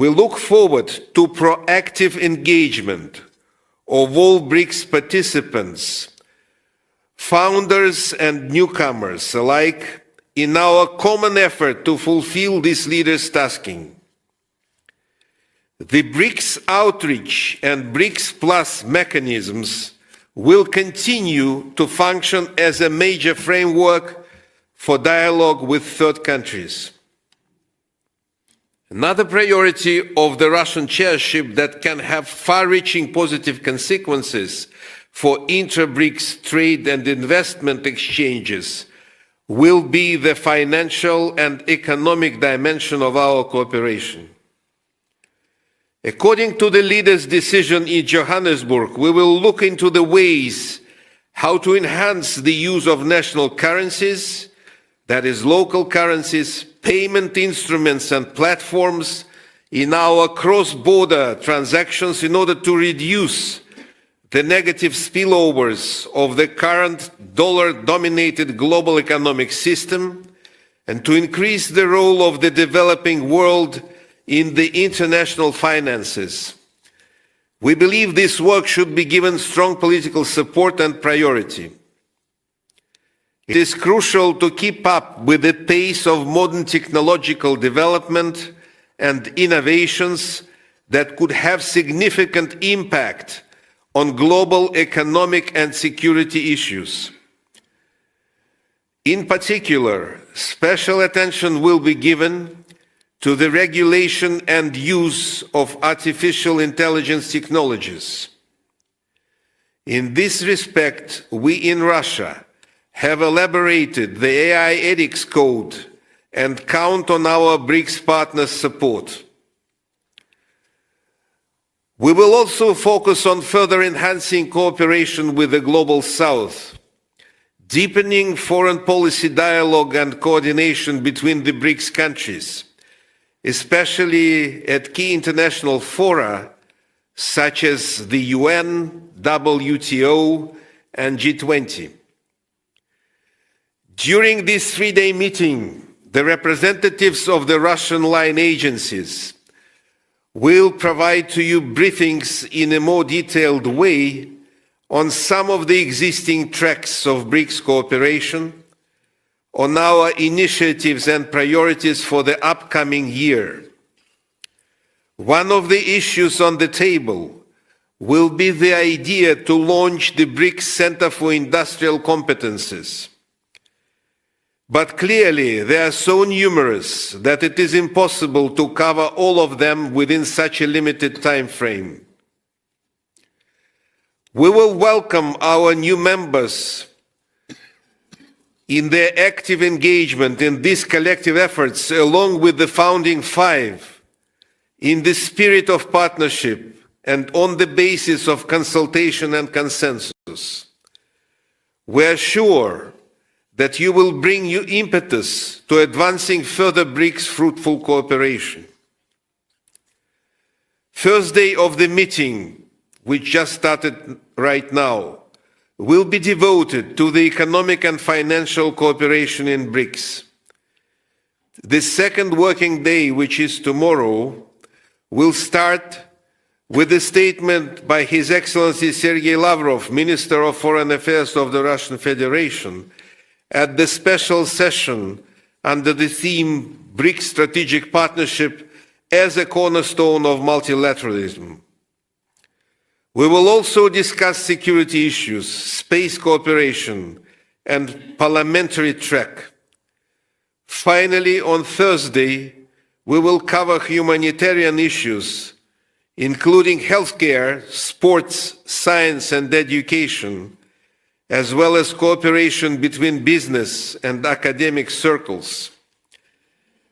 We look forward to proactive engagement of all BRICS participants, founders and newcomers alike, in our common effort to fulfill this leaders' tasking. The BRICS outreach and BRICS Plus mechanisms will continue to function as a major framework for dialogue with third countries. Another priority of the Russian chairship that can have far-reaching positive consequences for intra-BRICS trade and investment exchanges will be the financial and economic dimension of our cooperation. According to the leaders' decision in Johannesburg, we will look into the ways how to enhance the use of national currencies, that is, local currencies, payment instruments and platforms in our cross-border transactions in order to reduce the negative spillovers of the current dollar-dominated global economic system and to increase the role of the developing world in the international finances. We believe this work should be given strong political support and priority. It is crucial to keep up with the pace of modern technological development and innovations that could have significant impact on global economic and security issues. In particular, special attention will be given to the regulation and use of artificial intelligence technologies. In this respect, we in Russia have elaborated the AI ethics code and count on our BRICS partners' support. We will also focus on further enhancing cooperation with the Global South, deepening foreign policy dialogue and coordination between the BRICS countries, especially at key international fora such as the UN, WTO, and G20. During this three-day meeting, the representatives of the Russian line agencies will provide to you briefings in a more detailed way on some of the existing tracks of BRICS cooperation, on our initiatives and priorities for the upcoming year. One of the issues on the table will be the idea to launch the BRICS Center for Industrial Competences. But clearly, they are so numerous that it is impossible to cover all of them within such a limited time frame. We will welcome our new members in their active engagement in these collective efforts, along with the founding five, in the spirit of partnership and on the basis of consultation and consensus. We are sure that you will bring new impetus to advancing further BRICS fruitful cooperation. First day of the meeting, which just started right now, will be devoted to the economic and financial cooperation in BRICS. The second working day, which is tomorrow, will start with a statement by His Excellency Sergei Lavrov, Minister of Foreign Affairs of the Russian Federation, at the special session under the theme BRICS Strategic Partnership as a cornerstone of multilateralism. We will also discuss security issues, space cooperation, and parliamentary track. Finally, on Thursday, we will cover humanitarian issues, including healthcare, sports, science, and education, as well as cooperation between business and academic circles.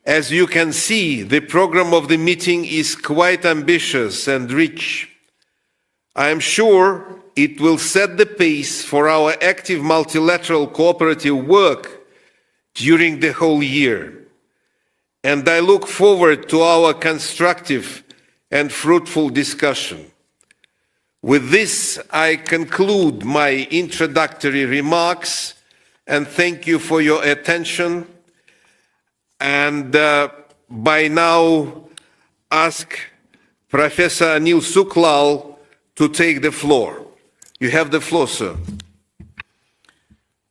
As you can see, the program of the meeting is quite ambitious and rich. I am sure it will set the pace for our active multilateral cooperative work during the whole year. And I look forward to our constructive and fruitful discussion. With this, I conclude my introductory remarks and thank you for your attention. And by now, ask Professor Anil Suklal to take the floor. You have the floor, sir.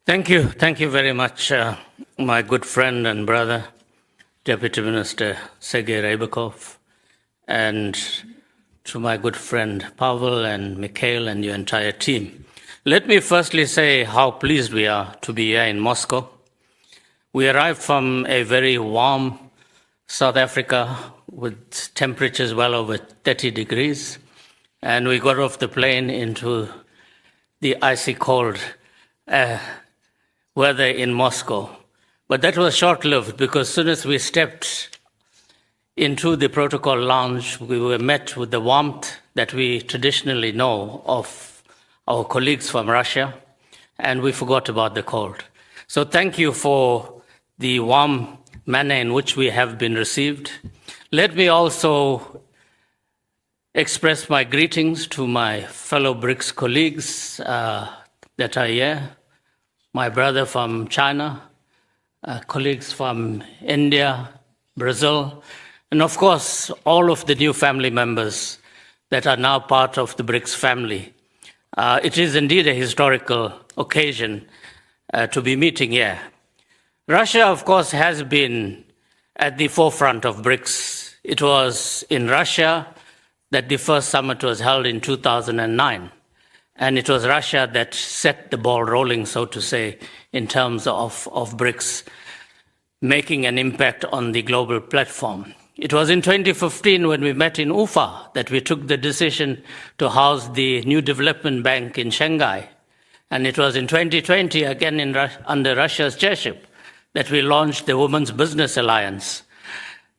Thank you. Thank you very much, my good friend and brother, Deputy Minister Sergei Rybakov, and to my good friend Pavel and Mikhail and your entire team. Let me firstly say how pleased we are to be here in Moscow. We arrived from a very warm South Africa with temperatures well over 30 degrees, and we got off the plane into the icy cold weather in Moscow. But that was short-lived, because as soon as we stepped into the protocol lounge, we were met with the warmth that we traditionally know of our colleagues from Russia, and we forgot about the cold. So thank you for the warm manner in which we have been received. Let me also express my greetings to my fellow Brics colleagues that are here, my brother from China, colleagues from India, Brazil, and of course, all of the new family members that are now part of the Brics family. It is indeed a historical occasion to be meeting here. Russia, of course, has been at the forefront of Brics. It was in Russia that the first summit was held in 2009. And it was Russia that set the ball rolling, so to say, in terms of Brics making an impact on the global platform. It was in 2015 when we met in Ufa that we took the decision to house the new development bank in Shanghai. And it was in 2020, again under Russia's chairship, that we launched the Women's Business Alliance.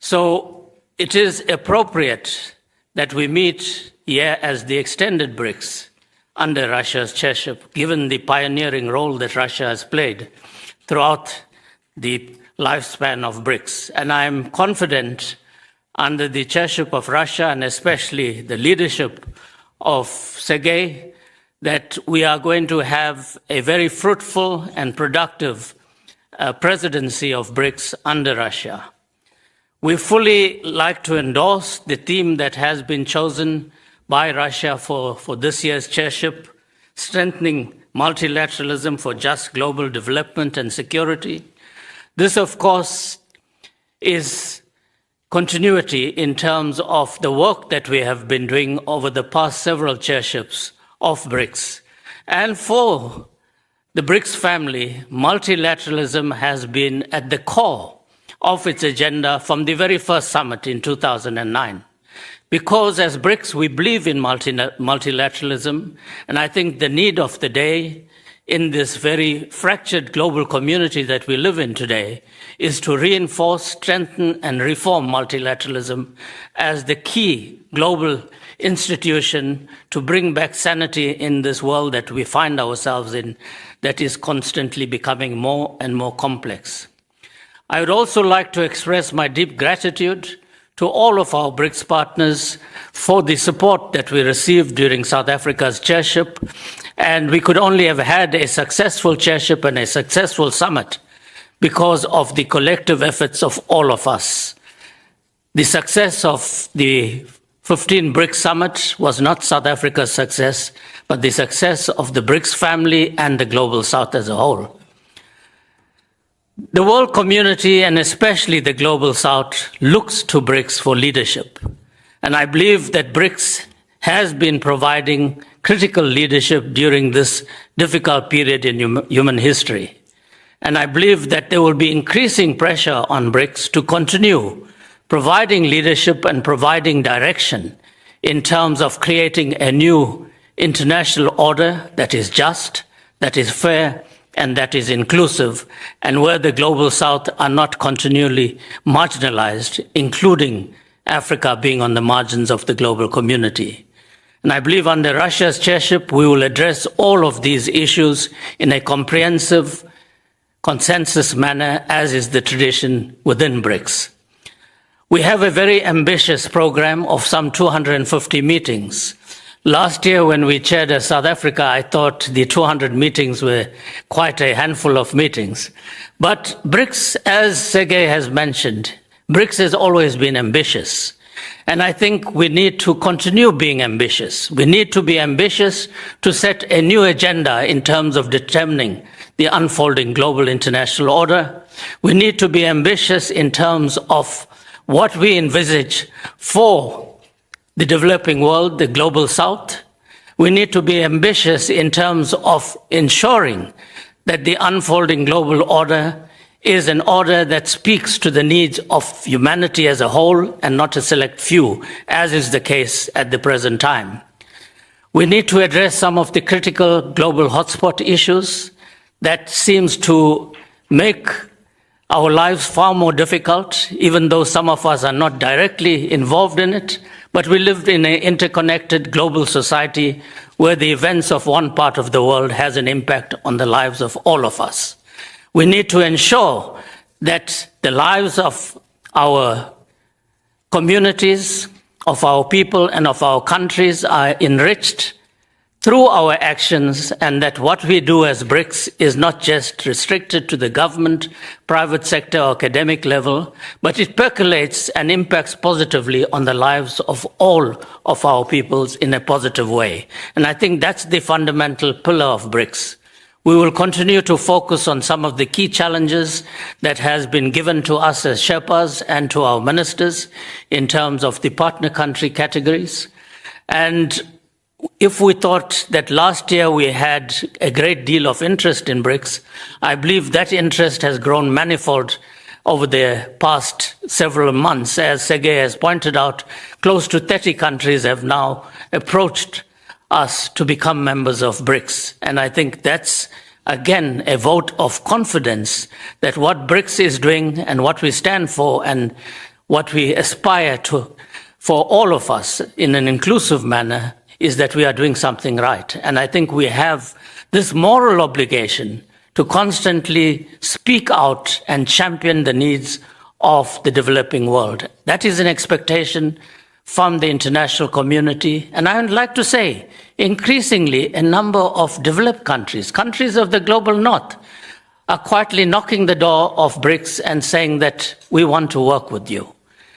So it is appropriate that we meet here as the extended Brics under Russia's chairship, given the pioneering role that Russia has played throughout the lifespan of Brics. And I'm confident under the chairship of Russia, and especially the leadership of Sergei, that we are going to have a very fruitful and productive presidency of Brics under Russia. We fully like to endorse the theme that has been chosen by Russia for this year's chairship, strengthening multilateralism for just global development and security. This, of course, is continuity in terms of the work that we have been doing over the past several chairships of Brics. And for the Brics family, multilateralism has been at the core of its agenda from the very first summit in 2009. Because as Brics, we believe in multilateralism, and I think the need of the day in this very fractured global community that we live in today is to reinforce, strengthen, and reform multilateralism as the key global institution to bring back sanity in this world that we find ourselves in, that is constantly becoming more and more complex. I would also like to express my deep gratitude to all of our Brics partners for the support that we received during South Africa's chairship. And we could only have had a successful chairship and a successful summit because of the collective efforts of all of us. The success of the 15 Brics Summit was not South Africa's success, but the success of the Brics family and the Global South as a whole. The world community, and especially the Global South, looks to Brics for leadership. And I believe that Brics has been providing critical leadership during this difficult period in human history. And I believe that there will be increasing pressure on Brics to continue providing leadership and providing direction in terms of creating a new international order that is just, that is fair, and that is inclusive, and where the Global South are not continually marginalized, including Africa being on the margins of the global community. And I believe under Russia's chairship, we will address all of these issues in a comprehensive consensus manner, as is the tradition within Brics. We have a very ambitious program of some 250 meetings. Last year, when we chaired South Africa, I thought the 200 meetings were quite a handful of meetings. But Brics, as Sergei has mentioned, Brics has always been ambitious. And I think we need to continue being ambitious. We need to be ambitious to set a new agenda in terms of determining the unfolding global international order. We need to be ambitious in terms of what we envisage for the developing world, the global south. We need to be ambitious in terms of ensuring that the unfolding global order is an order that speaks to the needs of humanity as a whole and not a select few, as is the case at the present time. We need to address some of the critical global hotspot issues that seems to make our lives far more difficult, even though some of us are not directly involved in it. But we live in an interconnected global society where the events of one part of the world has an impact on the lives of all of us. We need to ensure that the lives of our communities, of our people, and of our countries are enriched through our actions, and that what we do as BRICS is not just restricted to the government, private sector, or academic level, but it percolates and impacts positively on the lives of all of our peoples in a positive way. And I think that's the fundamental pillar of BRICS. We will continue to focus on some of the key challenges that has been given to us as Sherpas and to our ministers in terms of the partner country categories. And if we thought that last year we had a great deal of interest in BRICS, I believe that interest has grown manifold over the past several months. As Sergei has pointed out, close to 30 countries have now approached us to become members of BRICS. And I think that's, again, a vote of confidence that what BRICS is doing and what we stand for and what we aspire to for all of us in an inclusive manner is that we are doing something right. And I think we have this moral obligation to constantly speak out and champion the needs of the developing world. That is an expectation from the international community. And I would like to say, increasingly, a number of developed countries, countries of the global north, are quietly knocking the door of BRICS and saying that we want to work with you.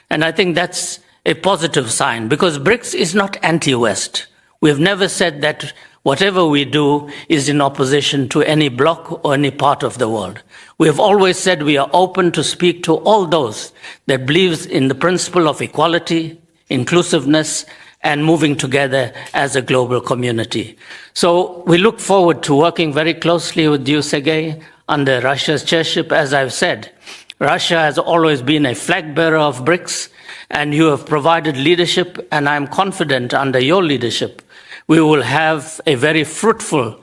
And I think that's a positive sign, because BRICS is not anti-West. We have never said that whatever we do is in opposition to any bloc or any part of the world. We have always said we are open to speak to all those that believes in the principle of equality, inclusiveness, and moving together as a global community. So we look forward to working very closely with you, Sergei, under Russia's chairship. As I've said, Russia has always been a flag bearer of BRICS, and you have provided leadership, and I'm confident under your leadership we will have a very fruitful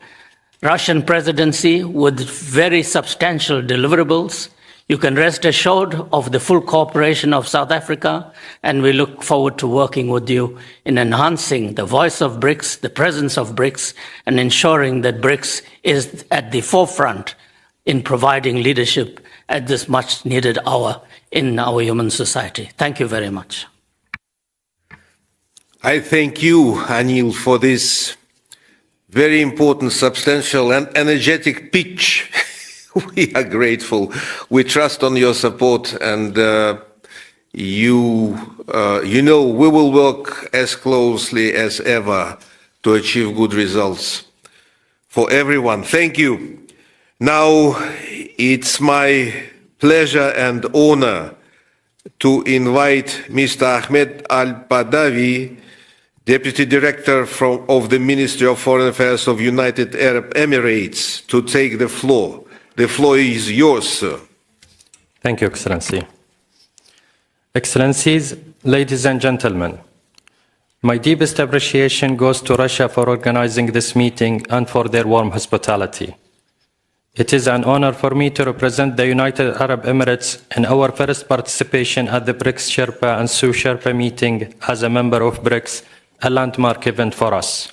Russian presidency with very substantial deliverables. You can rest assured of the full cooperation of South Africa, and we look forward to working with you in enhancing the voice of BRICS, the presence of BRICS, and ensuring that BRICS is at the forefront in providing leadership at this much needed hour in our human society. Thank you very much. I thank you, Anil, for this very important, substantial, and energetic pitch. We are grateful. We trust on your support, and you know we will work as closely as ever to achieve good results for everyone. Thank you. Now it's my pleasure and honor to invite Mr. Ahmed Al-Badawi, Deputy Director of the Ministry of Foreign Affairs of United Arab Emirates, to take the floor. The floor is yours, sir. Thank you, Excellency. Excellencies, ladies and gentlemen, my deepest appreciation goes to Russia for organizing this meeting and for their warm hospitality. It is an honor for me to represent the United Arab Emirates in our first participation at the BRICS Sherpa and Sue Sherpa meeting as a member of BRICS, a landmark event for us.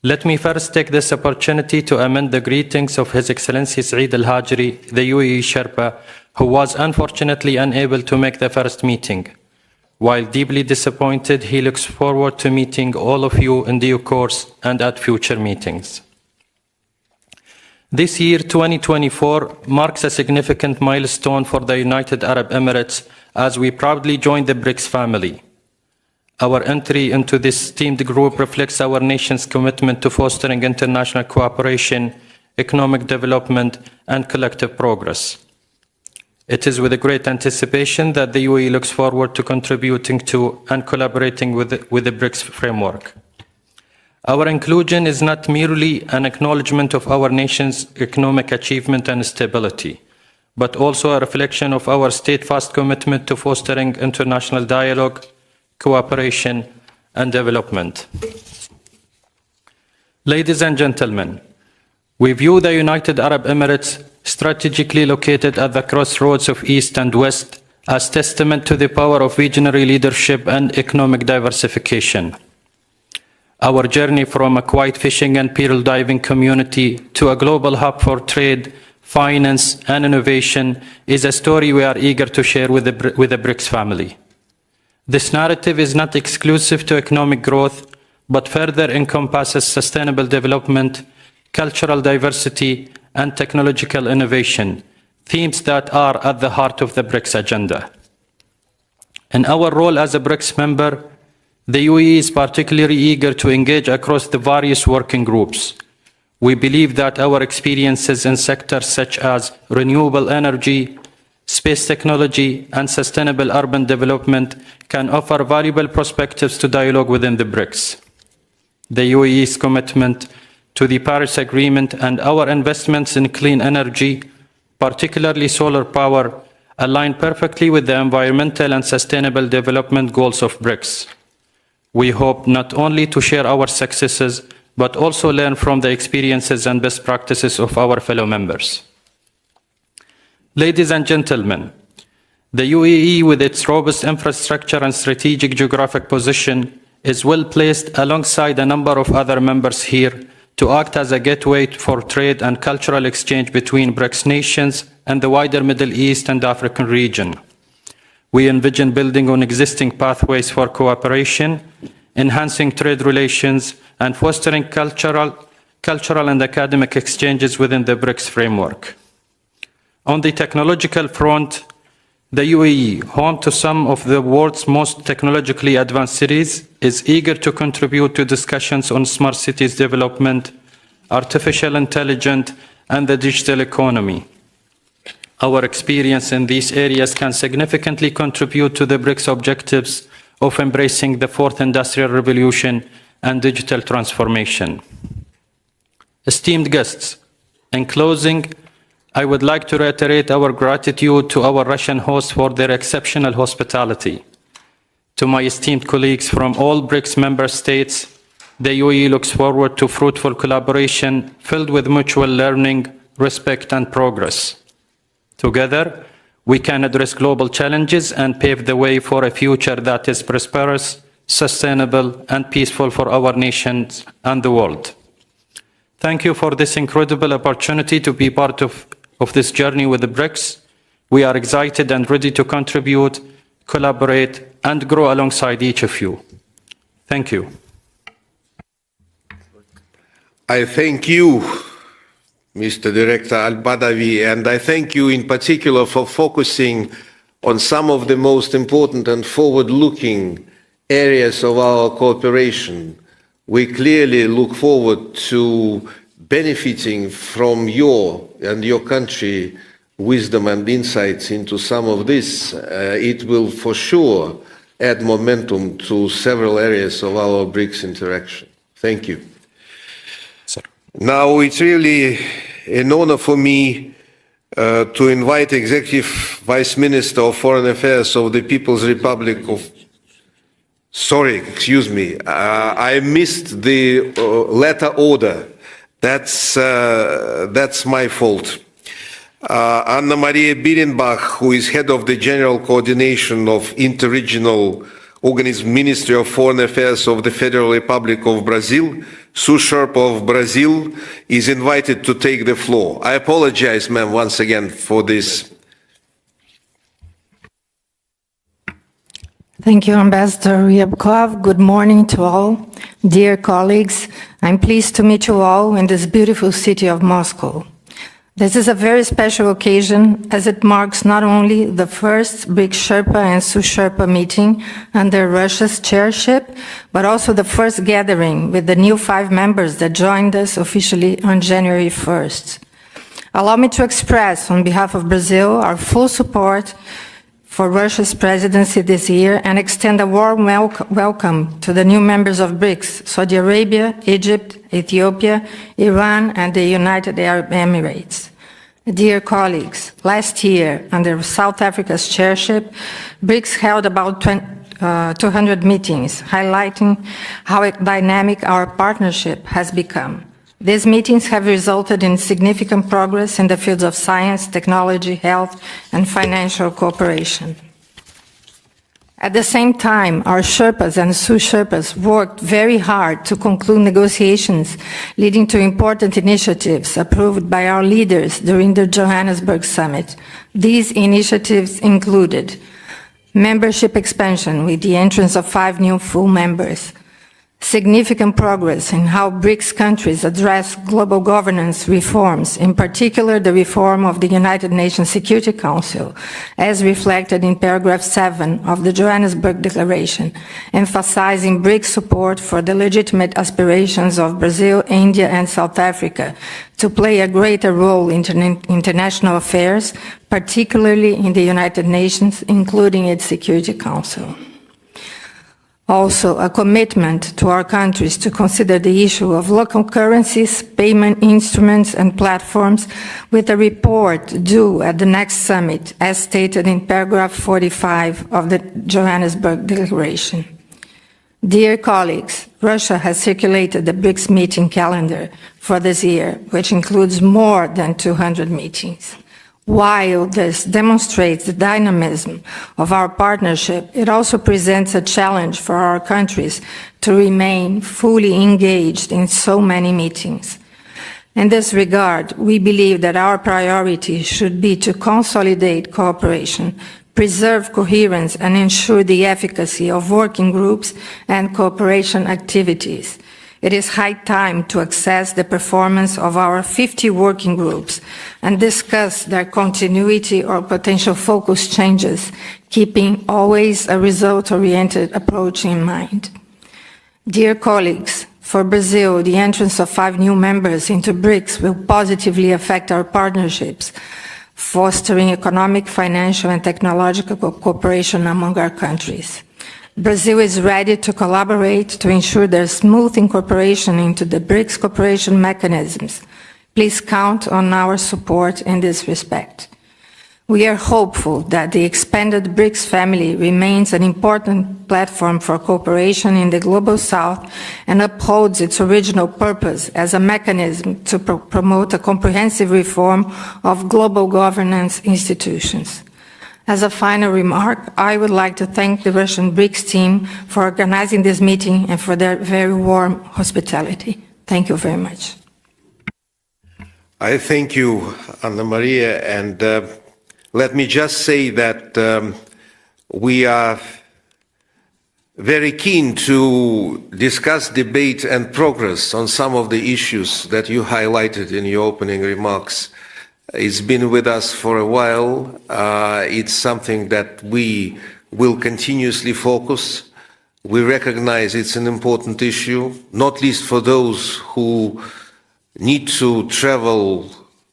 Let me first take this opportunity to amend the greetings of His Excellency Saeed Al-Hajri, the UAE Sherpa, who was unfortunately unable to make the first meeting. While deeply disappointed, he looks forward to meeting all of you in due course and at future meetings. This year, 2024, marks a significant milestone for the United Arab Emirates as we proudly join the BRICS family. our entry into this esteemed group reflects our nation's commitment to fostering international cooperation, economic development, and collective progress. It is with a great anticipation that the UAE looks forward to contributing to and collaborating with the BRICS framework. Our inclusion is not merely an acknowledgement of our nation's economic achievement and stability, but also a reflection of our steadfast commitment to fostering international dialogue, cooperation, and development. Ladies and gentlemen, we view the United Arab Emirates, strategically located at the crossroads of East and West, as testament to the power of visionary leadership and economic diversification. Our journey from a quiet fishing and pearl diving community to a global hub for trade, finance, and innovation is a story we are eager to share with the BRICS family. This narrative is not exclusive to economic growth, but further encompasses sustainable development, cultural diversity, and technological innovation, themes that are at the heart of the BRICS agenda. In our role as a BRICS member, the UAE is particularly eager to engage across the various working groups. We believe that our experiences in sectors such as renewable energy, space technology, and sustainable urban development can offer valuable perspectives to dialogue within the BRICS. The UAE's commitment to the Paris Agreement and our investments in clean energy, particularly solar power, align perfectly with the environmental and sustainable development goals of BRICS. We hope not only to share our successes, but also learn from the experiences and best practices of our fellow members. Ladies and gentlemen, the UAE, with its robust infrastructure and strategic geographic position, is well placed alongside a number of other members here to act as a gateway for trade and cultural exchange between BRICS nations and the wider Middle East and African region. We envision building on existing pathways for cooperation, enhancing trade relations, and fostering cultural and academic exchanges within the BRICS framework. On the technological front, the UAE, home to some of the world's most technologically advanced cities, is eager to contribute to discussions on smart cities development, artificial intelligence, and the digital economy. Our experience in these areas can significantly contribute to the BRICS objectives of embracing the fourth industrial revolution and digital transformation. Esteemed guests, in closing, I would like to reiterate our gratitude to our Russian hosts for their exceptional hospitality. To my esteemed colleagues from all BRICS member states, the UAE looks forward to fruitful collaboration filled with mutual learning, respect, and progress. Together, we can address global challenges and pave the way for a future that is prosperous, sustainable, and peaceful for our nations and the world. Thank you for this incredible opportunity to be part of this journey with the BRICS. We are excited and ready to contribute, collaborate, and grow alongside each of you. Thank you. I thank you, Mr. Director Al-Badawi, and I thank you in particular for focusing on some of the most important and forward-looking areas of our cooperation. We clearly look forward to benefiting from your and your country wisdom and insights into some of this. It will for sure add momentum to several areas of our BRICS interaction. Thank you. Now it's really an honor for me to invite Executive Vice Minister of Foreign Affairs of the People's Republic of... Sorry, excuse me, I missed the letter order. That's my fault. Anna Maria Birenbach, who is head of the General Coordination of Interregional Organism Ministry of Foreign Affairs of the Federal Republic of Brazil, Sue Sharp of Brazil, is invited to take the floor. I apologize, ma'am, once again for this. Thank you, Ambassador Ryabkov. Good morning to all. Dear colleagues, I'm pleased to meet you all in this beautiful city of Moscow. This is a very special occasion as it marks not only the first Brics Sherpa and Sous Sherpa meeting under Russia's chairship, but also the first gathering with the new 5 members that joined us officially on January 1st. Allow me to express on behalf of Brazil our full support for Russia's presidency this year and extend a warm welcome to the new members of BRICS, Saudi Arabia, Egypt, Ethiopia, Iran, and the United Arab Emirates. Dear colleagues, last year, under South Africa's chairship, BRICS held about 200 meetings, highlighting how dynamic our partnership has become. These meetings have resulted in significant progress in the fields of science, technology, health, and financial cooperation. At the same time, our Sherpas and Sous Sherpas worked very hard to conclude negotiations leading to important initiatives approved by our leaders during the Johannesburg summit. These initiatives included membership expansion with the entrance of 5 new full members, significant progress in how BRICS countries address global governance reforms, in particular the reform of the United Nations Security Council, as reflected in paragraph 7 of the Johannesburg Declaration, emphasizing BRICS support for the legitimate aspirations of Brazil, India, and South Africa to play a greater role in international affairs, particularly in the United Nations, including its Security Council. Also, a commitment to our countries to consider the issue of local currencies, payment instruments, and platforms with a report due at the next summit, as stated in paragraph 45 of the Johannesburg Declaration. Dear colleagues, Russia has circulated the BRICS meeting calendar for this year, which includes more than 200 meetings. While this demonstrates the dynamism of our partnership, it also presents a challenge for our countries to remain fully engaged in so many meetings. In this regard, we believe that our priority should be to consolidate cooperation, preserve coherence, and ensure the efficacy of working groups and cooperation activities. It is high time to assess the performance of our 50 working groups and discuss their continuity or potential focus changes, keeping always a result-oriented approach in mind. Dear colleagues, for Brazil, the entrance of 5 new members into BRICS will positively affect our partnerships, fostering economic, financial, and technological cooperation among our countries. Brazil is ready to collaborate to ensure their smooth incorporation into the BRICS cooperation mechanisms. Please count on our support in this respect. We are hopeful that the expanded BRICS family remains an important platform for cooperation in the Global South and upholds its original purpose as a mechanism to promote a comprehensive reform of global governance institutions. As a final remark, I would like to thank the Russian BRICS team for organizing this meeting and for their very warm hospitality. Thank you very much. I thank you, Anna Maria, and let me just say that we are very keen to discuss, debate, and progress on some of the issues that you highlighted in your opening remarks. It's been with us for a while. It's something that we will continuously focus. We recognize it's an important issue, not least for those who need to travel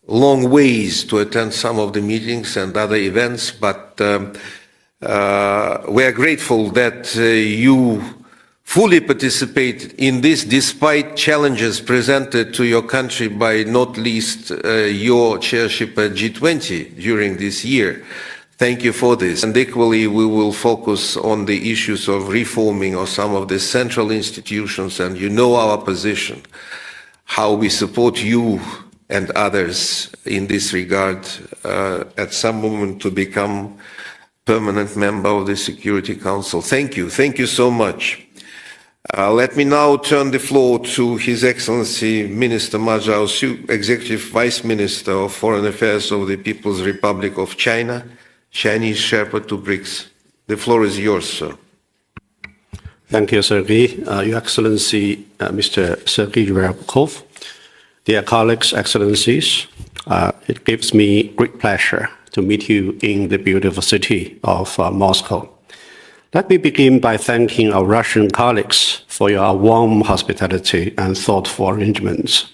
long ways to attend some of the meetings and other events, but we are grateful that you fully participate in this despite challenges presented to your country by not least your chairship at G20 during this year. Thank you for this. And equally, we will focus on the issues of reforming of some of the central institutions, and you know our position, how we support you and others in this regard at some moment to become permanent member of the Security Council. Thank you. Thank you so much. Let me now turn the floor to His Excellency Minister Ma Zhaoxiu, Executive Vice Minister of Foreign Affairs of the People's Republic of China, Chinese Sherpa to BRICS. The floor is yours, sir. Thank you, Sergei. Your Excellency, Mr. Sergei Ryabkov, dear colleagues, excellencies, It gives me great pleasure to meet you in the beautiful city of Moscow. Let me begin by thanking our Russian colleagues for your warm hospitality and thoughtful arrangements.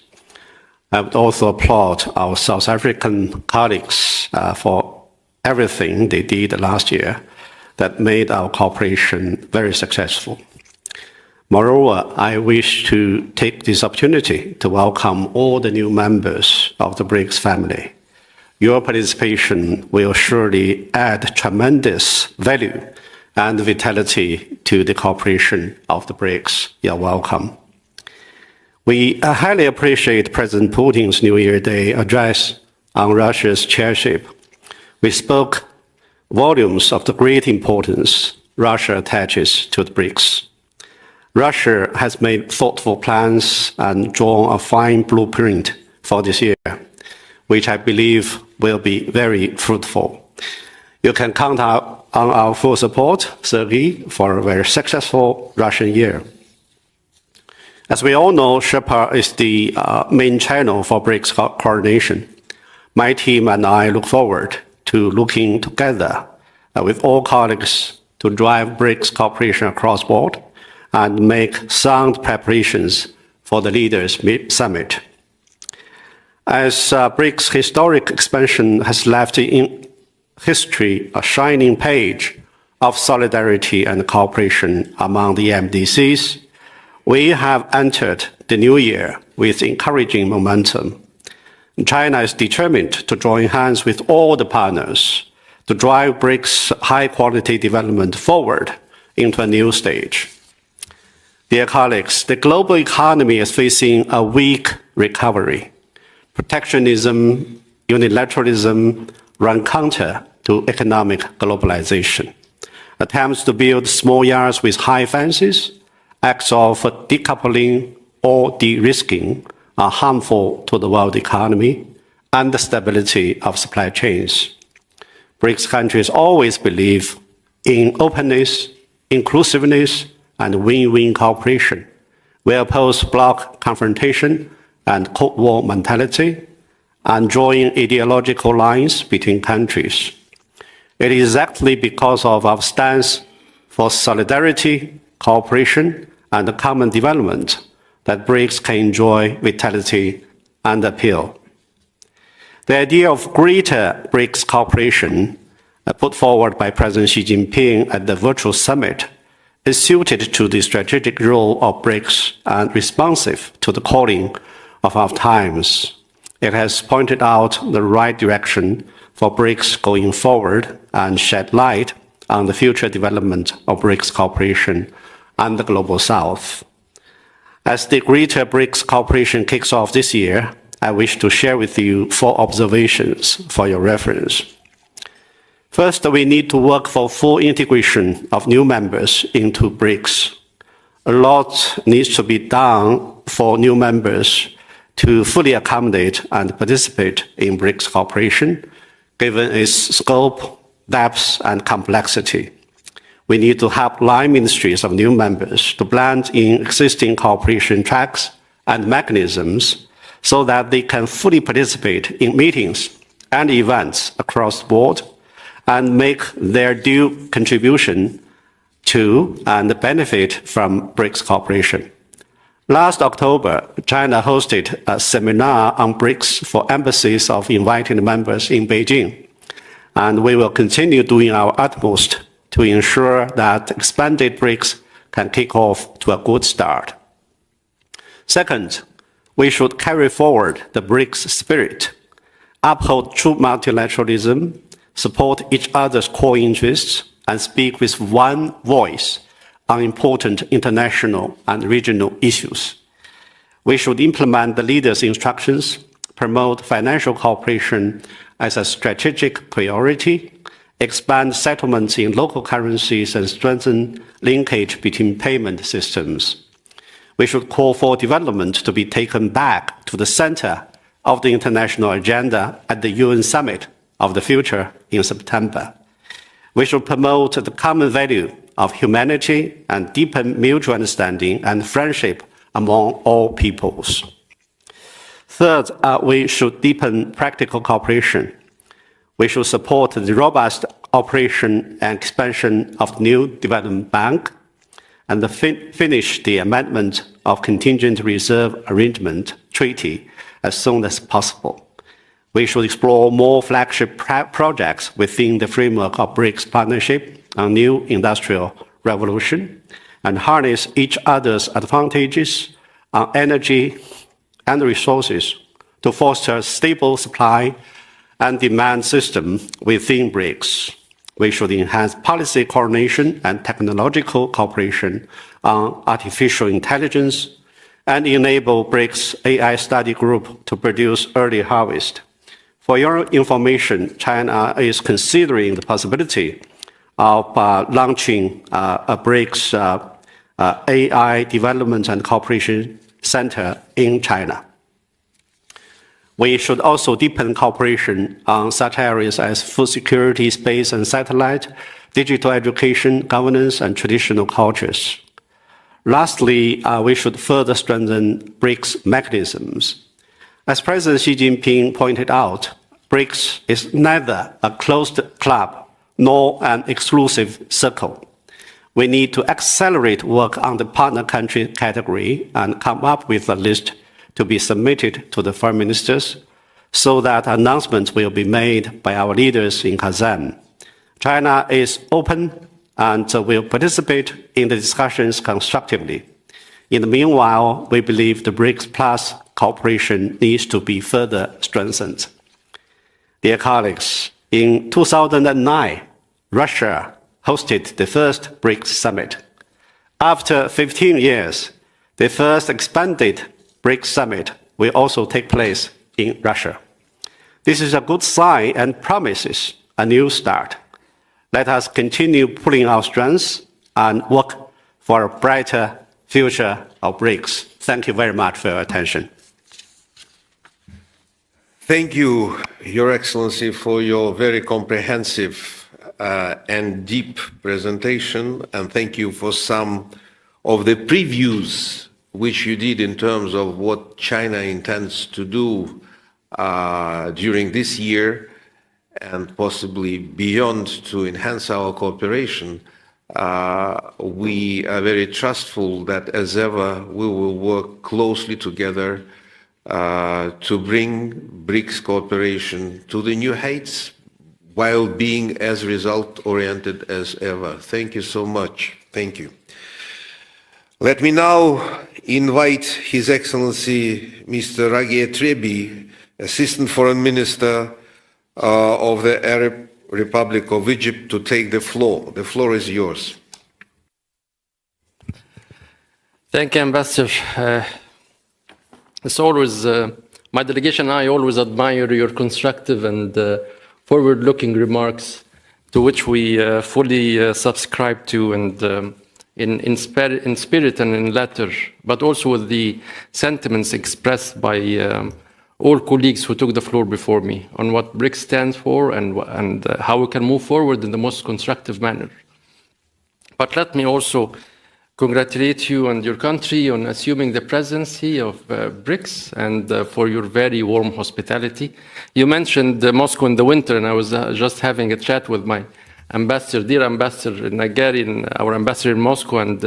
I would also applaud our South African colleagues for everything they did last year that made our cooperation very successful. Moreover, I wish to take this opportunity to welcome all the new members of the BRICS family. Your participation will surely add tremendous value and vitality to the cooperation of the BRICS. You're welcome. We highly appreciate President Putin's New Year Day address on Russia's chairship. We spoke volumes of the great importance Russia attaches to the BRICS. Russia has made thoughtful plans and drawn a fine blueprint for this year, which I believe will be very fruitful. You can count on our full support, Sergei, for a very successful Russian year. As we all know, Sherpa is the main channel for BRICS coordination. My team and I look forward to looking together with all colleagues to drive BRICS cooperation across board and make sound preparations for the Leaders' Summit. As BRICS' historic expansion has left in history a shining page of solidarity and cooperation among the MDCs, we have entered the new year with encouraging momentum. China is determined to join hands with all the partners to drive BRICS' high-quality development forward into a new stage. Dear colleagues, the global economy is facing a weak recovery. Protectionism, unilateralism run counter to economic globalization. Attempts to build small yards with high fences, acts of decoupling or de-risking are harmful to the world economy and the stability of supply chains. BRICS countries always believe in openness, inclusiveness, and win-win cooperation. We oppose bloc confrontation and Cold War mentality and drawing ideological lines between countries. It is exactly because of our stance for solidarity, cooperation, and common development that BRICS can enjoy vitality and appeal. The idea of greater BRICS cooperation put forward by President Xi Jinping at the virtual summit is suited to the strategic role of BRICS and responsive to the calling of our times. It has pointed out the right direction for BRICS going forward and shed light on the future development of BRICS cooperation and the Global South. As the greater BRICS cooperation kicks off this year, I wish to share with you 4 observations for your reference. First, we need to work for full integration of new members into BRICS. A lot needs to be done for new members to fully accommodate and participate in BRICS cooperation, given its scope, depth, and complexity. We need to help line ministries of new members to blend in existing cooperation tracks and mechanisms so that they can fully participate in meetings and events across the board and make their due contribution to and benefit from BRICS cooperation. Last October, China hosted a seminar on BRICS for embassies of invited members in Beijing, and we will continue doing our utmost to ensure that expanded BRICS can kick off to a good start. Second, we should carry forward the BRICS spirit, uphold true multilateralism, support each other's core interests, and speak with one voice on important international and regional issues. We should implement the leaders' instructions, promote financial cooperation as a strategic priority, expand settlements in local currencies, and strengthen linkage between payment systems. We should call for development to be taken back to the center of the international agenda at the UN Summit of the Future in September. We should promote the common value of humanity and deepen mutual understanding and friendship among all peoples. Third, we should deepen practical cooperation. We should support the robust operation and expansion of the new development bank and finish the amendment of contingent reserve arrangement treaty as soon as possible. We should explore more flagship projects within the framework of BRICS partnership on new industrial revolution and harness each other's advantages on energy and resources to foster a stable supply and demand system within BRICS. We should enhance policy coordination and technological cooperation on artificial intelligence and enable BRICS AI study group to produce early harvest. For your information, China is considering the possibility of launching a BRICS AI Development and Cooperation Center in China. We should also deepen cooperation on such areas as food security, space and satellite, digital education, governance, and traditional cultures. Lastly, we should further strengthen BRICS mechanisms. As President Xi Jinping pointed out, BRICS is neither a closed club nor an exclusive circle. We need to accelerate work on the partner country category and come up with a list to be submitted to the foreign ministers so that announcements will be made by our leaders in Kazan. China is open and will participate in the discussions constructively. In the meanwhile, we believe the BRICS Plus cooperation needs to be further strengthened. Dear colleagues, in 2009, Russia hosted the first BRICS summit. After 15 years, the first expanded BRICS summit will also take place in Russia. This is a good sign and promises a new start. Let us continue pulling our strengths and work for a brighter future of BRICS. Thank you very much for your attention. Thank you, Your Excellency, for your very comprehensive and deep presentation, and thank you for some of the previews which you did in terms of what China intends to do during this year and possibly beyond to enhance our cooperation. We are very trustful that, as ever, we will work closely together to bring BRICS cooperation to the new heights while being as result-oriented as ever. Thank you so much. Thank you. Let me now invite His Excellency Mr. Ragie Trebi, Assistant Foreign Minister of the Arab Republic of Egypt, to take the floor. The floor is yours. Thank you, Ambassador. It's always, my delegation and I always admire your constructive and forward-looking remarks, to which we fully subscribe to, and in spirit and in letter, but also with the sentiments expressed by all colleagues who took the floor before me on what BRICS stands for and how we can move forward in the most constructive manner. But let me also congratulate you and your country on assuming the presidency of BRICS and for your very warm hospitality. You mentioned Moscow in the winter, and I was just having a chat with my ambassador, dear ambassador Nagari, our ambassador in Moscow, and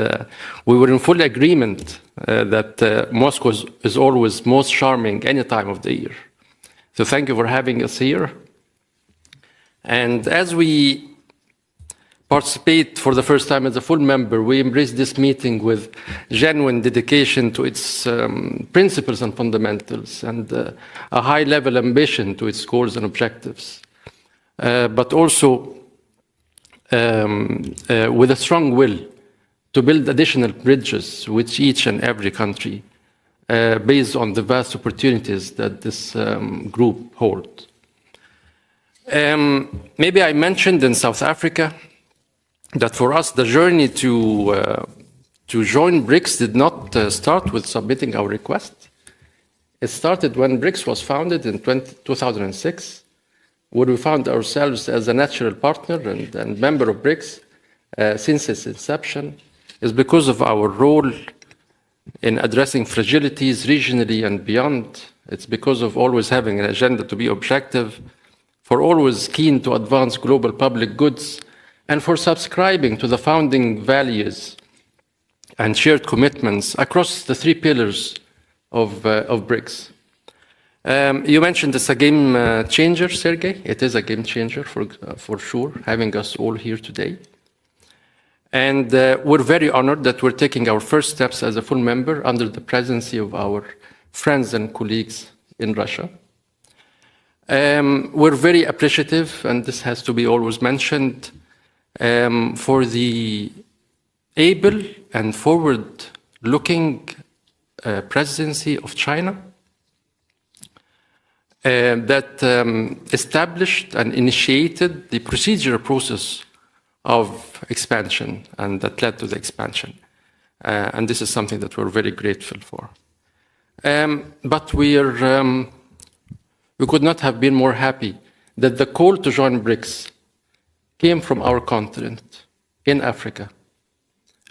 we were in full agreement that Moscow is always most charming any time of the year. So thank you for having us here. And as we participate for the first time as a full member, we embrace this meeting with genuine dedication to its principles and fundamentals, and a high-level ambition to its goals and objectives, but also with a strong will to build additional bridges with each and every country based on the vast opportunities that this group holds. Maybe I mentioned in South Africa that for us the journey to join BRICS did not start with submitting our request. It started when BRICS was founded in 2006, where we found ourselves as a natural partner and member of BRICS since its inception, is because of our role in addressing fragilities regionally and beyond It's because of always having an agenda to be objective, for always keen to advance global public goods, and for subscribing to the founding values and shared commitments across the three pillars of BRICS. You mentioned it's a game changer, Sergey. It is a game changer for sure, having us all here today. And we're very honored that we're taking our first steps as a full member under the presidency of our friends and colleagues in Russia. We're very appreciative, and this has to be always mentioned, for the able and forward-looking presidency of China that established and initiated the procedural process of expansion, and that led to the expansion. And this is something that we're very grateful for. But we could not have been more happy that the call to join BRICS came from our continent in Africa,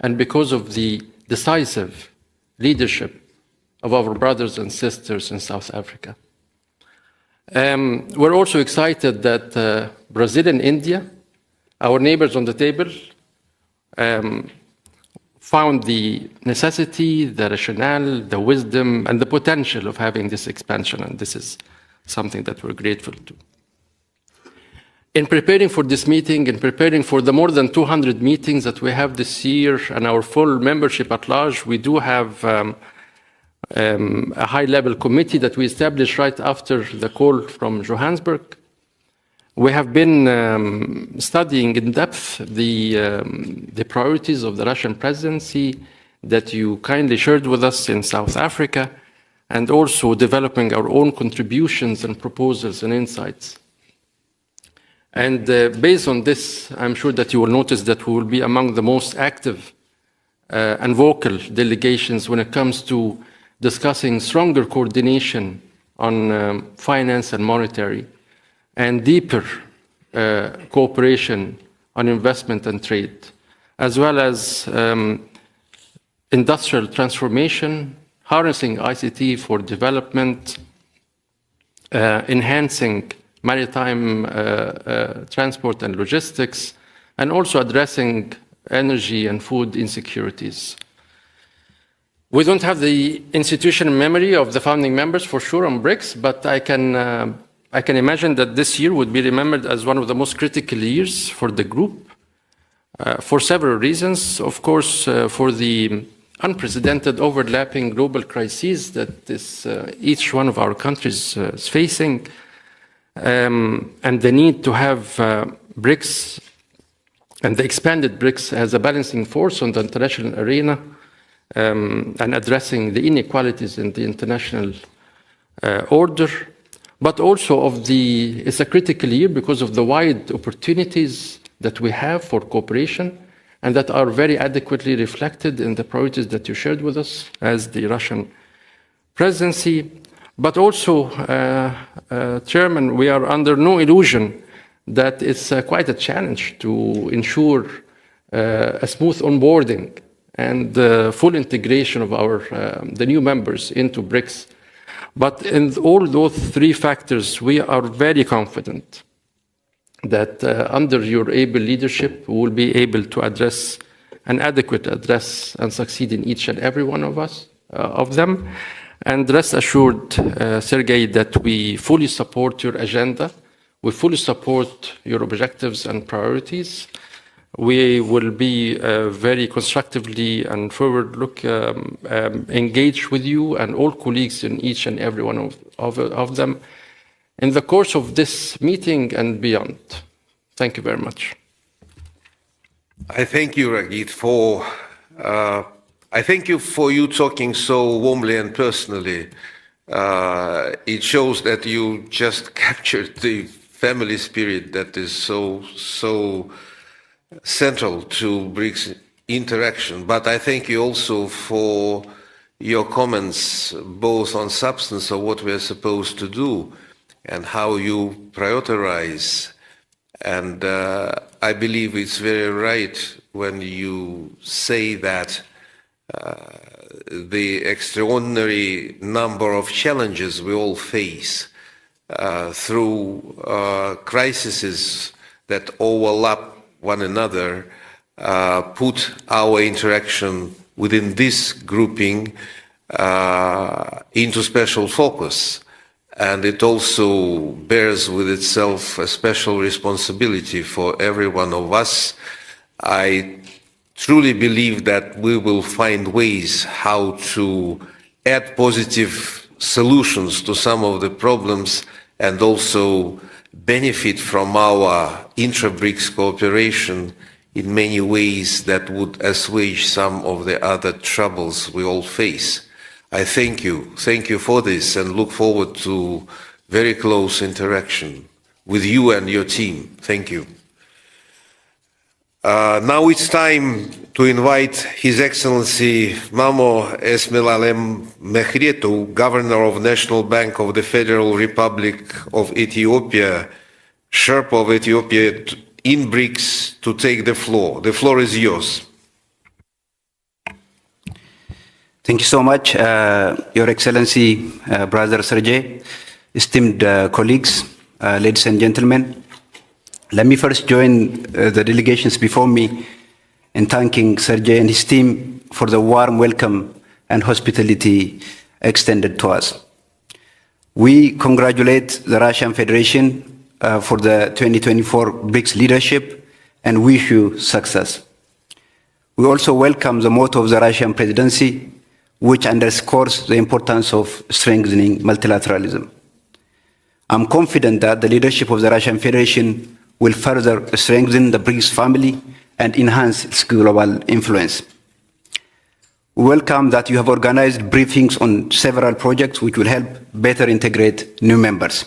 and because of the decisive leadership of our brothers and sisters in South Africa. We're also excited that Brazil and India, our neighbors on the table, found the necessity, the rationale, the wisdom, and the potential of having this expansion, and this is something that we're grateful to. In preparing for this meeting, in preparing for the more than 200 meetings that we have this year and our full membership at large, we do have a high-level committee that we established right after the call from Johannesburg. We have been studying in depth the priorities of the Russian presidency that you kindly shared with us in South Africa, and also developing our own contributions and proposals and insights. And based on this, I'm sure that you will notice that we will be among the most active and vocal delegations when it comes to discussing stronger coordination on finance and monetary, and deeper cooperation on investment and trade, as well as industrial transformation, harnessing ICT for development, enhancing maritime transport and logistics, and also addressing energy and food insecurities. We don't have the institutional memory of the founding members for sure on BRICS, but I can imagine that this year would be remembered as one of the most critical years for the group, for several reasons. Of course, for the unprecedented overlapping global crises that each one of our countries is facing, and the need to have BRICS and the expanded BRICS as a balancing force on the international arena, and addressing the inequalities in the international order. But also it's a critical year because of the wide opportunities that we have for cooperation, and that are very adequately reflected in the priorities that you shared with us as the Russian presidency. But also, Chairman, we are under no illusion that it's quite a challenge to ensure a smooth onboarding and full integration of the new members into BRICS. But in all those three factors, we are very confident that under your able leadership, we will be able to address an adequate address and succeed in each and every one of them. And rest assured, Sergey, that we fully support your agenda. We fully support your objectives and priorities. We will be very constructively and forward-look engaged with you and all colleagues in each and every one of them in the course of this meeting and beyond. Thank you very much. I thank you, Ragit, I thank you for you talking so warmly and personally. It shows that you just captured the family spirit that is so central to BRICS interaction. But I thank you also for your comments, both on substance of what we are supposed to do and how you prioritize. And I believe it's very right when you say that the extraordinary number of challenges we all face through crises that overlap one another, put our interaction within this grouping into special focus. And it also bears with itself a special responsibility for every one of us. I truly believe that we will find ways how to add positive solutions to some of the problems and also benefit from our intra-BRICS cooperation in many ways that would assuage some of the other troubles we all face. I thank you for this and look forward to very close interaction with you and your team. Thank you. Now it's time to invite His Excellency Mamo Esmelalem Mehretu, Governor of National Bank of the Federal Republic of Ethiopia, Sherpa of Ethiopia in BRICS, to take the floor. The floor is yours. Thank you so much, Your Excellency, Brother Sergey, esteemed colleagues, ladies and gentlemen. Let me first join the delegations before me in thanking Sergey and his team for the warm welcome and hospitality extended to us. We congratulate the Russian Federation for the 2024 BRICS leadership and wish you success. We also welcome the motto of the Russian presidency, which underscores the importance of strengthening multilateralism. I'm confident that the leadership of the Russian Federation will further strengthen the BRICS family and enhance its global influence. We welcome that you have organized briefings on several projects which will help better integrate new members.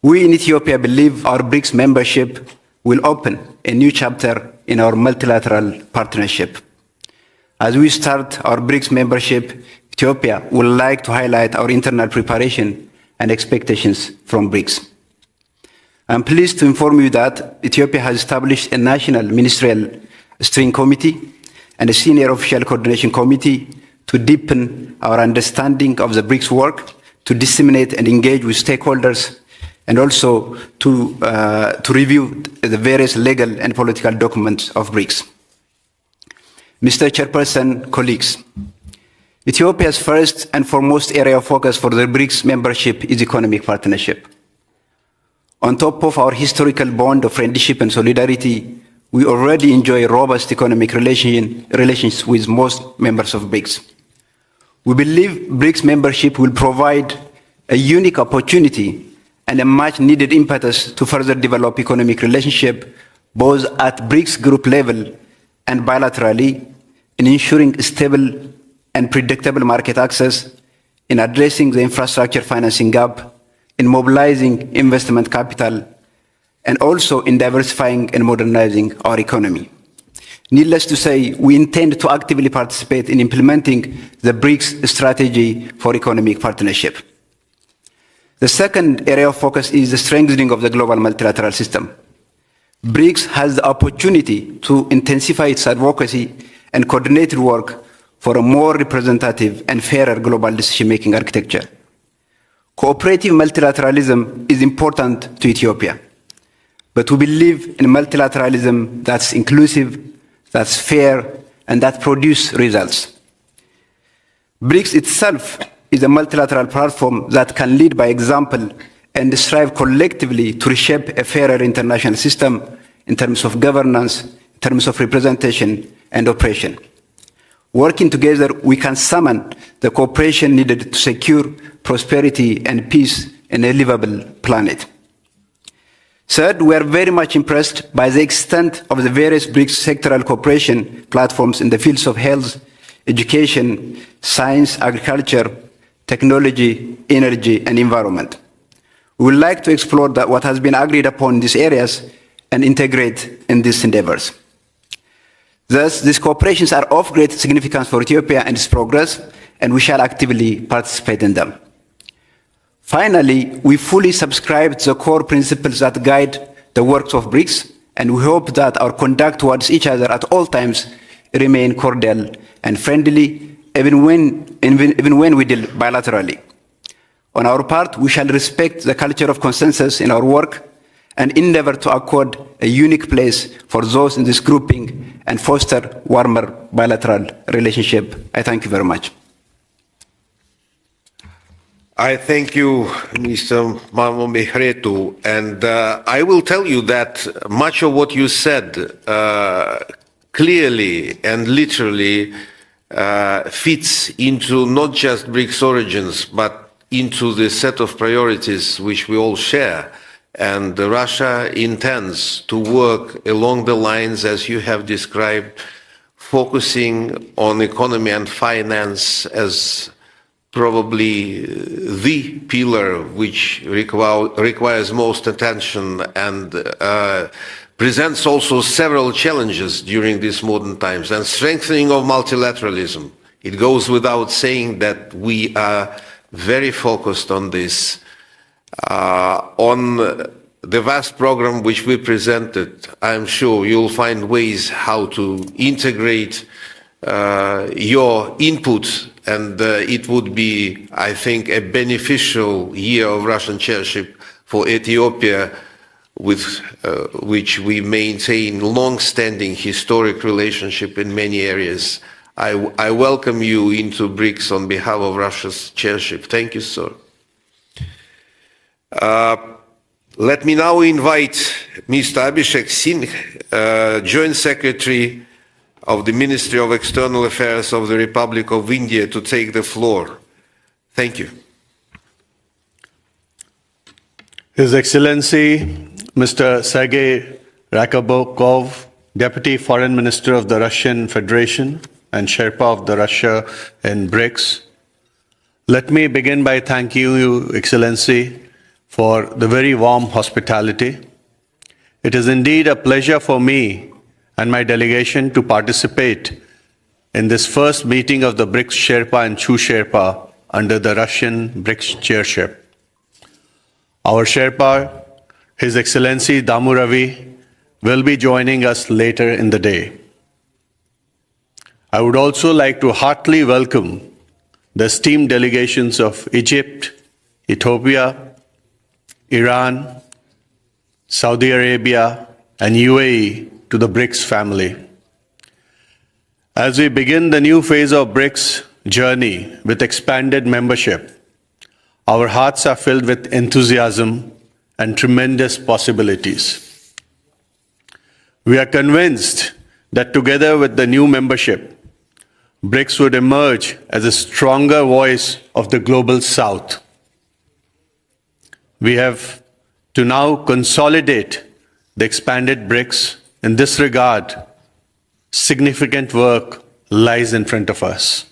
We in Ethiopia believe our BRICS membership will open a new chapter in our multilateral partnership. As we start our BRICS membership, Ethiopia would like to highlight our internal preparation and expectations from BRICS. I'm pleased to inform you that Ethiopia has established a national ministerial steering committee and a senior official coordination committee to deepen our understanding of the BRICS work, to disseminate and engage with stakeholders, and also to review the various legal and political documents of BRICS. Mr. Chairperson, colleagues, Ethiopia's first and foremost area of focus for the BRICS membership is economic partnership. On top of our historical bond of friendship and solidarity, we already enjoy robust economic relations with most members of BRICS. We believe BRICS membership will provide a unique opportunity and a much-needed impetus to further develop economic relationship both at BRICS group level and bilaterally, in ensuring stable and predictable market access, in addressing the infrastructure financing gap, in mobilizing investment capital, and also in diversifying and modernizing our economy. Needless to say, we intend to actively participate in implementing the BRICS strategy for economic partnership. The second area of focus is the strengthening of the global multilateral system. BRICS has the opportunity to intensify its advocacy and coordinated work for a more representative and fairer global decision-making architecture. Cooperative multilateralism is important to Ethiopia, but we believe in multilateralism that's inclusive, that's fair, and that produces results. BRICS itself is a multilateral platform that can lead by example and strive collectively to reshape a fairer international system in terms of governance, in terms of representation and operation. Working together, we can summon the cooperation needed to secure prosperity and peace in a livable planet. Third, we are very much impressed by the extent of the various BRICS sectoral cooperation platforms in the fields of health, education, science, agriculture, technology, energy, and environment. We would like to explore what has been agreed upon in these areas and integrate in these endeavors. Thus, these cooperations are of great significance for Ethiopia and its progress, and we shall actively participate in them. Finally, we fully subscribe to the core principles that guide the works of BRICS, and we hope that our conduct towards each other at all times remain cordial and friendly, even when we deal bilaterally. On our part, we shall respect the culture of consensus in our work and endeavor to accord a unique place for those in this grouping and foster warmer bilateral relationship. I thank you very much. I thank you, Mr. Mamomehretu, and I will tell you that much of what you said clearly and literally fits into not just BRICS origins, but into the set of priorities which we all share. And Russia intends to work along the lines as you have described, focusing on economy and finance as probably the pillar which requires most attention and presents also several challenges during these modern times, and strengthening of multilateralism. It goes without saying that we are very focused on this. On the vast program which we presented, I'm sure you'll find ways how to integrate your input, and it would be, I think, a beneficial year of Russian chairship for Ethiopia, with which we maintain long-standing historic relationship in many areas. I welcome you into BRICS on behalf of Russia's chairship. Thank you, sir. Let me now invite Mr. Abhishek Singh, Joint Secretary of the Ministry of External Affairs of the Republic of India, to take the floor. Thank you. His Excellency, Mr. Sergei Rakobokov, Deputy Foreign Minister of the Russian Federation and Sherpa of the Russia in BRICS, let me begin by thanking you, Excellency, for the very warm hospitality. It is indeed a pleasure for me and my delegation to participate in this first meeting of the BRICS Sherpa and Chu Sherpa under the Russian BRICS chairship. Our Sherpa, His Excellency Damu Ravi, will be joining us later in the day. I would also like to heartily welcome the esteemed delegations of Egypt, Ethiopia, Iran, Saudi Arabia, and UAE to the BRICS family. As we begin the new phase of BRICS journey with expanded membership, our hearts are filled with enthusiasm and tremendous possibilities. We are convinced that together with the new membership, BRICS would emerge as a stronger voice of the global South. We have to now consolidate the expanded BRICS. In this regard, significant work lies in front of us.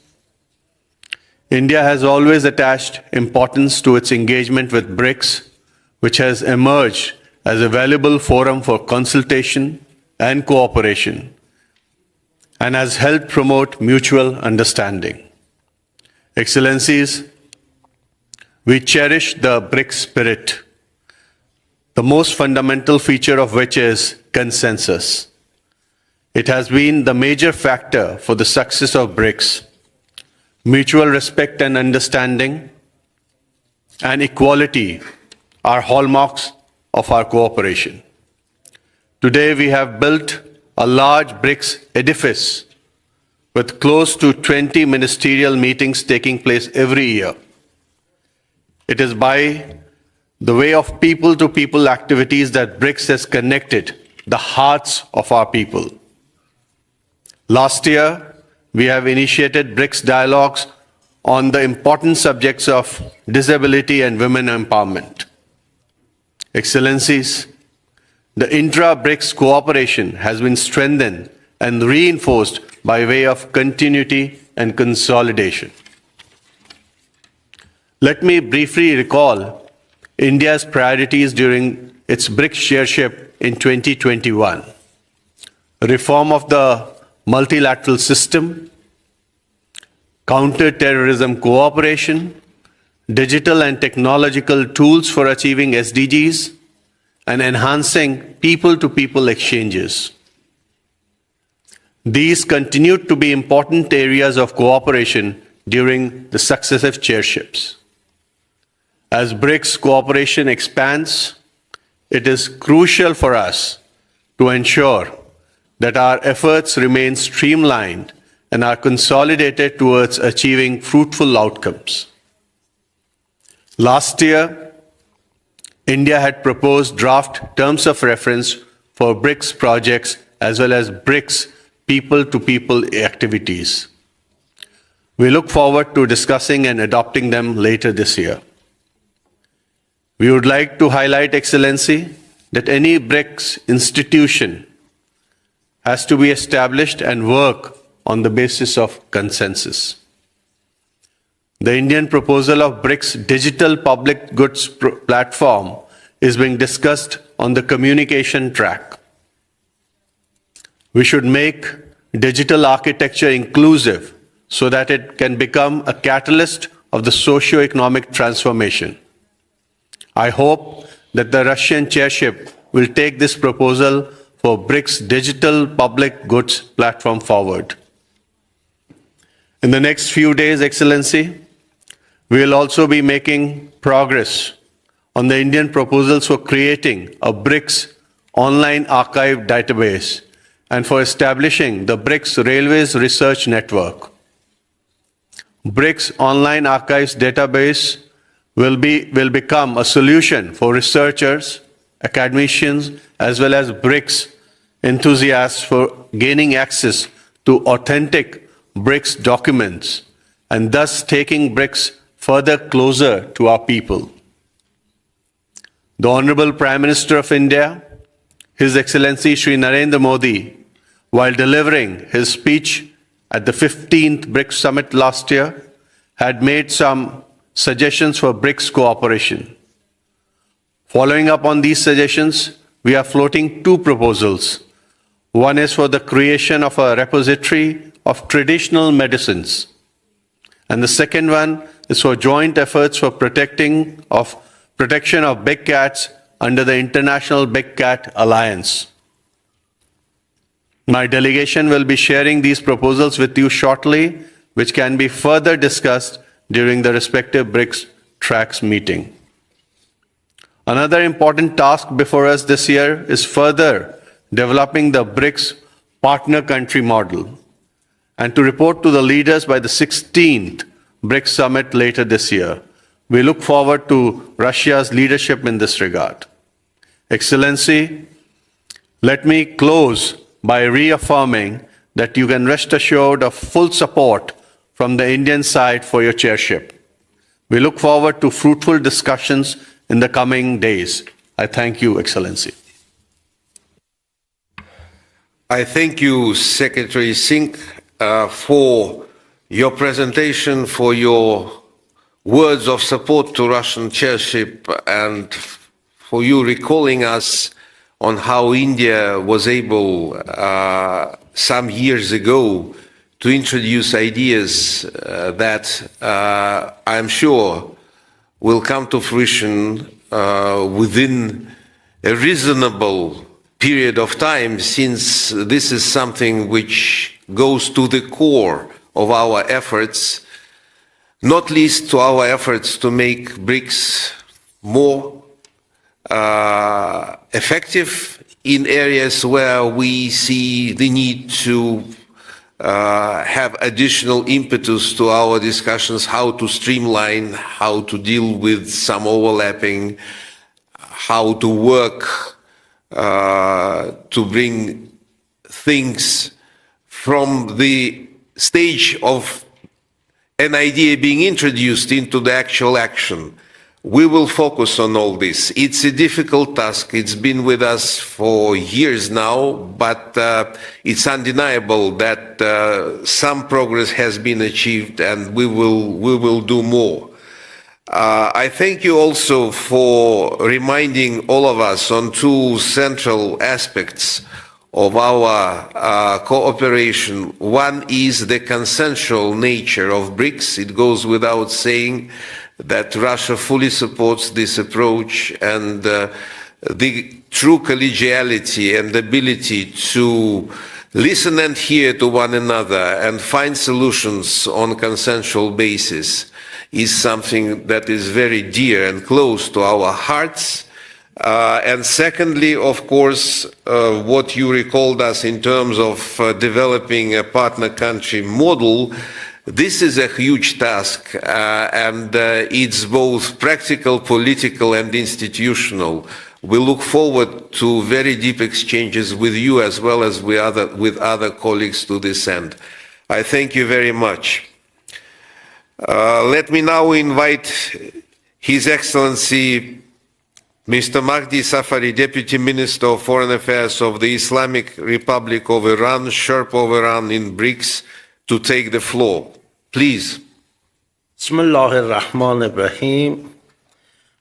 India has always attached importance to its engagement with BRICS, which has emerged as a valuable forum for consultation and cooperation, and has helped promote mutual understanding. Excellencies, we cherish the BRICS spirit, the most fundamental feature of which is consensus. It has been the major factor for the success of BRICS. Mutual respect and understanding and equality are hallmarks of our cooperation. Today we have built a large BRICS edifice with close to 20 ministerial meetings taking place every year. It is by the way of people-to-people activities that BRICS has connected the hearts of our people. Last year, we have initiated BRICS dialogues on the important subjects of disability and women empowerment. Excellencies, the intra-BRICS cooperation has been strengthened and reinforced by way of continuity and consolidation. Let me briefly recall India's priorities during its BRICS chairship in 2021. Reform of the multilateral system, counter-terrorism cooperation, digital and technological tools for achieving SDGs, and enhancing people-to-people exchanges. These continued to be important areas of cooperation during the successive chairships. As BRICS cooperation expands, it is crucial for us to ensure that our efforts remain streamlined and are consolidated towards achieving fruitful outcomes. Last year, India had proposed draft terms of reference for BRICS projects as well as BRICS people-to-people activities. We look forward to discussing and adopting them later this year. We would like to highlight, Excellency, that any BRICS institution has to be established and work on the basis of consensus. The Indian proposal of BRICS digital public goods platform is being discussed on the communication track. We should make digital architecture inclusive so that it can become a catalyst of the socio-economic transformation. I hope that the Russian chairship will take this proposal for BRICS digital public goods platform forward. In the next few days, Excellency, we will also be making progress on the Indian proposals for creating a BRICS online archive database and for establishing the BRICS Railways Research Network. BRICS Online Archives database will become a solution for researchers, academicians, as well as BRICS enthusiasts for gaining access to authentic BRICS documents and thus taking BRICS further closer to our people. The Honorable Prime Minister of India, His Excellency Shri Narendra Modi, while delivering his speech at the 15th BRICS Summit last year, had made some suggestions for BRICS cooperation. Following up on these suggestions, we are floating two proposals. One is for the creation of a repository of traditional medicines, and the second one is for joint efforts for protection of big cats under the International Big Cat Alliance. My delegation will be sharing these proposals with you shortly, which can be further discussed during the respective BRICS tracks meeting. Another important task before us this year is further developing the BRICS partner country model and to report to the leaders by the 16th BRICS Summit later this year. We look forward to Russia's leadership in this regard. Excellency, let me close by reaffirming that you can rest assured of full support from the Indian side for your chairship. We look forward to fruitful discussions in the coming days. I thank you, Excellency. I thank you, Secretary Singh, for your presentation, for your words of support to Russian chairship, and for you recalling us on how India was able some years ago to introduce ideas that I'm sure will come to fruition within a reasonable period of time, since this is something which goes to the core of our efforts, not least to our efforts to make BRICS more effective in areas where we see the need to have additional impetus to our discussions, how to streamline, how to deal with some overlapping, how to work to bring things from the stage of an idea being introduced into the actual action. We will focus on all this. It's a difficult task. It's been with us for years now, but it's undeniable that some progress has been achieved, and we will do more. I thank you also for reminding all of us on two central aspects of our cooperation. One is the consensual nature of BRICS. It goes without saying that Russia fully supports this approach, and the true collegiality and ability to listen and hear to one another and find solutions on a consensual basis is something that is very dear and close to our hearts. And secondly, of course, what you recalled us in terms of developing a partner country model, this is a huge task, and it's both practical, political, and institutional. We look forward to very deep exchanges with you as well as with other colleagues to this end. I thank you very much. Let me now invite His Excellency Mr. Mahdi Safari, Deputy Minister of Foreign Affairs of the Islamic Republic of Iran, Sherpa of Iran in Brics, to take the floor. Please. Bismillah ar-Rahman ar-Rahim.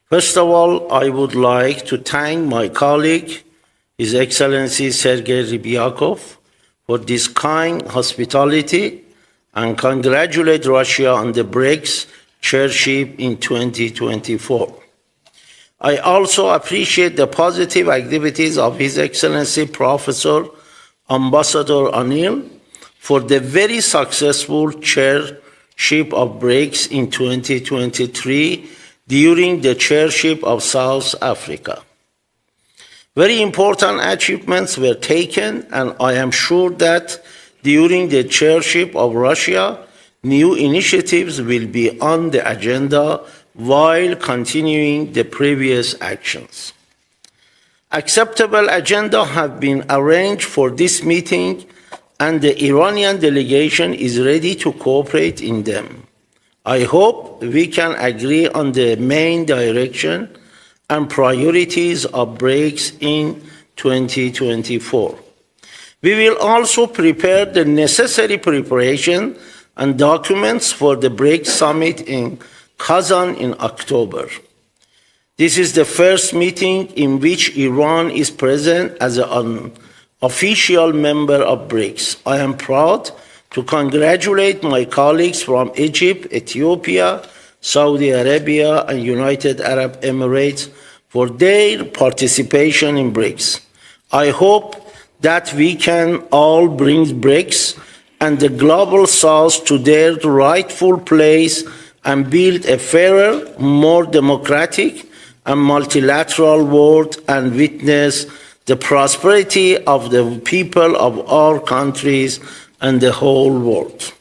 First of all, I would like to thank my colleague, His Excellency Sergei Ryabkov, for this kind hospitality and congratulate Russia on the Brics chairship in 2024. I also appreciate the positive activities of His Excellency Professor Ambassador Anil for the very successful chairship of Brics in 2023 during the chairship of South Africa. Very important achievements were taken, and I am sure that during the chairship of Russia, new initiatives will be on the agenda while continuing the previous actions. Acceptable agenda have been arranged for this meeting, and the Iranian delegation is ready to cooperate in them. I hope we can agree on the main direction and priorities of Brics in 2024. We will also prepare the necessary preparation and documents for the Brics summit in Kazan in October. This is the first meeting in which Iran is present as an official member of Brics. I am proud to congratulate my colleagues from Egypt, Ethiopia, Saudi Arabia, and United Arab Emirates for their participation in Brics. I hope that we can all bring Brics and the global south to their rightful place and build a fairer, more democratic, and multilateral world and witness the prosperity of the people of our countries and the whole world.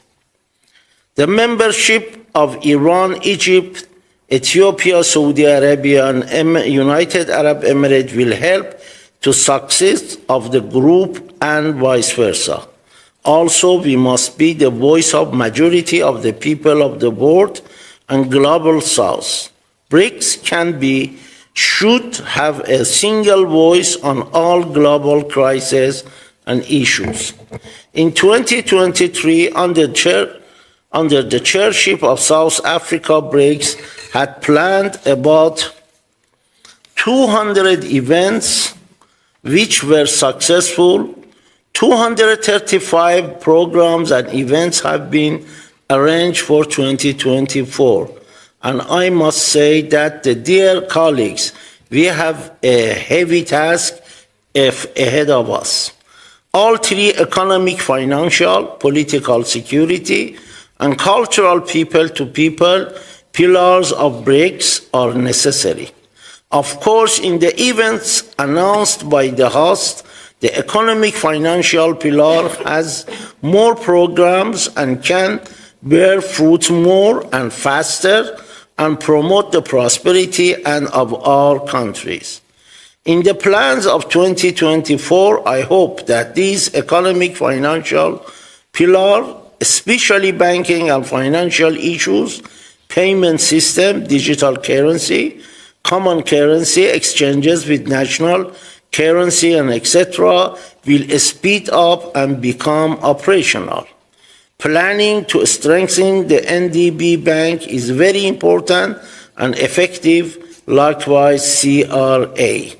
The membership of Iran, Egypt, Ethiopia, Saudi Arabia, and United Arab Emirates will help to success of the group and vice versa. Also, we must be the voice of majority of the people of the world and global south. Brics should have a single voice on all global crises and issues. In 2023, under the chairship of South Africa, Brics had planned about 200 events which were successful. 235 programs and events have been arranged for 2024. And I must say that, dear colleagues, we have a heavy task ahead of us. All three economic, financial, political, security, and cultural people-to-people pillars of Brics are necessary. Of course, in the events announced by the host, the economic financial pillar has more programs and can bear fruit more and faster and promote the prosperity of our countries. In the plans of 2024, I hope that these economic financial pillar, especially banking and financial issues, payment system, digital currency, common currency exchanges with national currency, and etc., will speed up and become operational. Planning to strengthen the NDB bank is very important and effective, likewise CRA.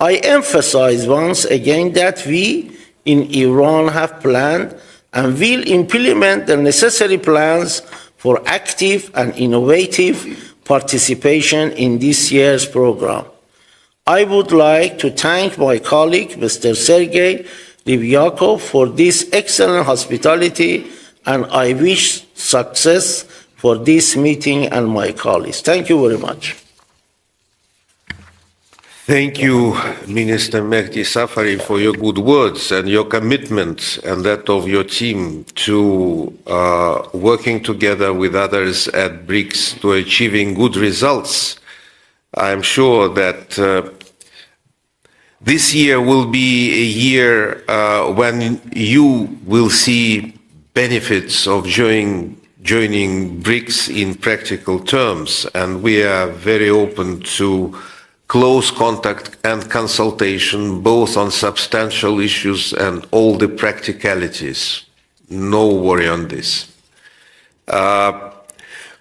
I emphasize once again that we in Iran have planned and will implement the necessary plans for active and innovative participation in this year's program. I would like to thank my colleague, Mr. Sergei Ryabkov for this excellent hospitality, and I wish success for this meeting and my colleagues. Thank you very much. Thank you, Minister Mehdi Safari, for your good words and your commitment and that of your team to working together with others at Brics to achieving good results. I'm sure that this year will be a year when you will see benefits of joining Brics in practical terms, and we are very open to close contact and consultation, both on substantial issues and all the practicalities. No worry on this.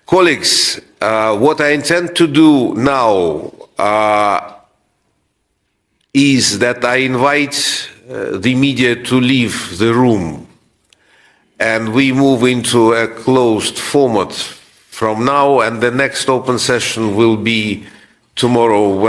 Colleagues, what I intend to do now is that I invite the media to leave the room, and we move into a closed format from now, and the next open session will be tomorrow,